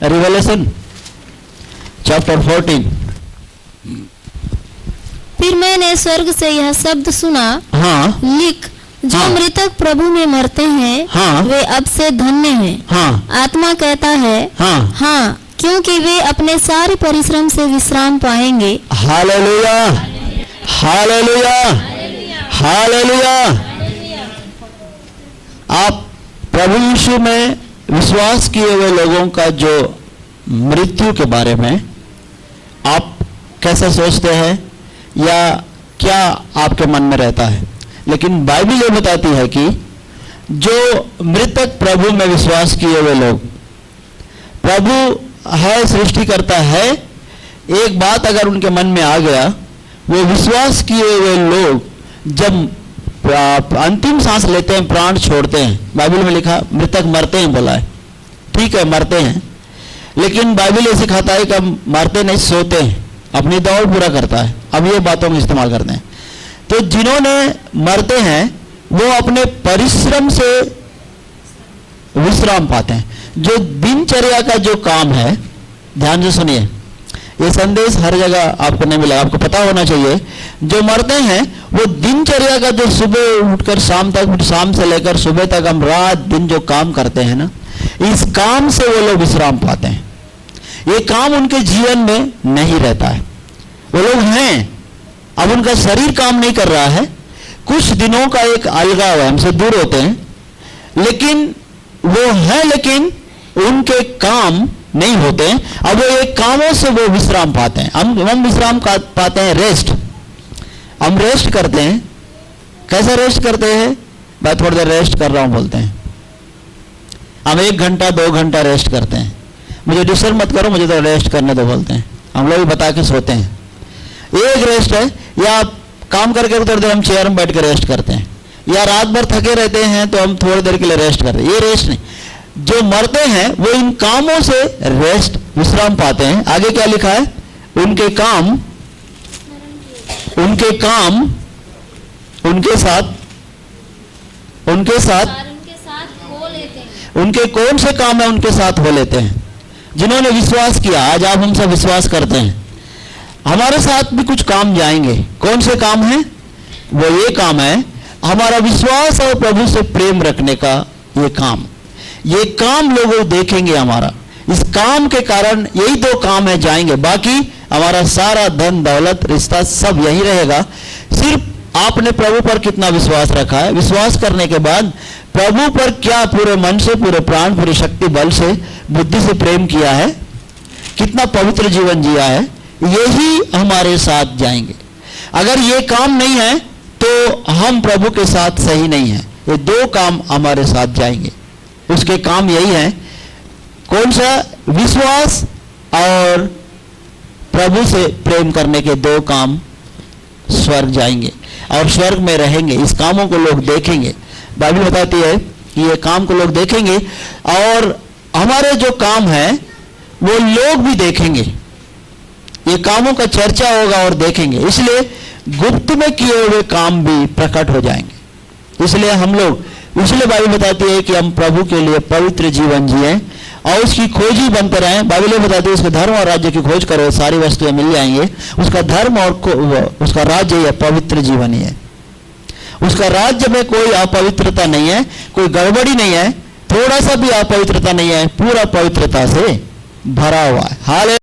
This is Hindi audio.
Revelation chapter 14। फिर मैंने स्वर्ग से यह शब्द सुना, हाँ लिख, जो हाँ। मृतक प्रभु में मरते हैं हाँ। वे अब से धन्य हैं। हाँ आत्मा कहता है हाँ हाँ, क्योंकि वे अपने सारे परिश्रम से विश्राम पाएंगे। Hallelujah hallelujah hallelujah. आप प्रभु यीशु में विश्वास किए हुए लोगों का जो मृत्यु के बारे में आप कैसे सोचते हैं या क्या आपके मन में रहता है? लेकिन बाइबल ये बताती है कि जो मृतक प्रभु में विश्वास किए हुए लोग, प्रभु है सृष्टिकर्ता है, एक बात अगर उनके मन में आ गया, वो विश्वास किए हुए लोग जब अंतिम सांस लेते हैं, प्राण छोड़ते हैं, बाइबल में लिखा मृतक मरते हैं बोला है, ठीक है मरते हैं, लेकिन बाइबल ये सिखाता है कि हम मरते नहीं, सोते हैं, अपनी दौड़ पूरा करता है। अब ये बातों में इस्तेमाल करते हैं। तो जिन्होंने मरते हैं वो अपने परिश्रम से विश्राम पाते हैं। जो दिनचर्या का जो काम है, ध्यान से सुनिए, ये संदेश हर जगह आपको नहीं मिला, आपको पता होना चाहिए। जो मरते हैं वो दिनचर्या का जो सुबह उठकर शाम तक, शाम से लेकर सुबह तक हम रात दिन जो काम करते हैं ना, इस काम से वो लोग विश्राम पाते हैं। ये काम उनके जीवन में नहीं रहता है। वो लोग हैं, अब उनका शरीर काम नहीं कर रहा है, कुछ दिनों का एक अलगाव है, हमसे दूर होते हैं, लेकिन वो है, लेकिन उनके काम नहीं होते हैं। अब वो एक कामों से वो विश्राम पाते हैं। हम विश्राम पाते हैं, रेस्ट, हम रेस्ट करते हैं। कैसे रेस्ट करते हैं? मैं थोड़ी देर रेस्ट कर रहा हूं बोलते हैं। हम 1 घंटा 2 घंटा रेस्ट करते हैं, मुझे डिस्टर्ब मत करो, मुझे तो रेस्ट करने दो बोलते हैं। हम लोग भी बता के सोते हैं, एक रेस्ट है। या काम करके थोड़ी देर हम चेयर में बैठ कर रेस्ट करते हैं, या रात भर थके रहते हैं तो हम थोड़ी देर के लिए रेस्ट करते हैं। ये रेस्ट नहीं। जो मरते हैं वो इन कामों से रेस्ट, विश्राम पाते हैं। आगे क्या लिखा है? उनके काम उनके साथ हो लेते हैं। उनके कौन से काम है उनके साथ हो लेते हैं। जिन्होंने विश्वास किया, आज आप हमसे विश्वास करते हैं, हमारे साथ भी कुछ काम जाएंगे। कौन से काम हैं? वो ये काम है हमारा विश्वास और प्रभु से प्रेम रखने का। ये काम लोग देखेंगे हमारा। इस काम के कारण यही 2 काम है जाएंगे, बाकी हमारा सारा धन दौलत रिश्ता सब यही रहेगा। सिर्फ आपने प्रभु पर कितना विश्वास रखा है, विश्वास करने के बाद प्रभु पर क्या पूरे मन से, पूरे प्राण, पूरी शक्ति, बल से, बुद्धि से प्रेम किया है, कितना पवित्र जीवन जिया है, यही हमारे साथ जाएंगे। अगर ये काम नहीं है तो हम प्रभु के साथ सही नहीं है। ये 2 काम हमारे साथ जाएंगे। उसके काम यही है। कौन सा? विश्वास और प्रभु से प्रेम करने के 2 काम स्वर्ग जाएंगे और स्वर्ग में रहेंगे। इस कामों को लोग देखेंगे। बाइबल बताती है कि ये काम को लोग देखेंगे और हमारे जो काम है वो लोग भी देखेंगे। ये कामों का चर्चा होगा और देखेंगे, इसलिए गुप्त में किए हुए काम भी प्रकट हो जाएंगे। इसलिए हम लोग, इसलिए बाइबल बताती है कि हम प्रभु के लिए पवित्र जीवन जिए और उसकी खोजी बनते रहें। बाइबल बताती है उसके धर्म और राज्य की खोज करो, सारी वस्तुएं मिल जाएंगे। उसका धर्म और उसका राज्य यह पवित्र जीवन ही है। उसका राज्य में कोई अपवित्रता नहीं है, कोई गड़बड़ी नहीं है, थोड़ा सा भी अपवित्रता नहीं है, पूरा पवित्रता से भरा हुआ है। हालेलुया।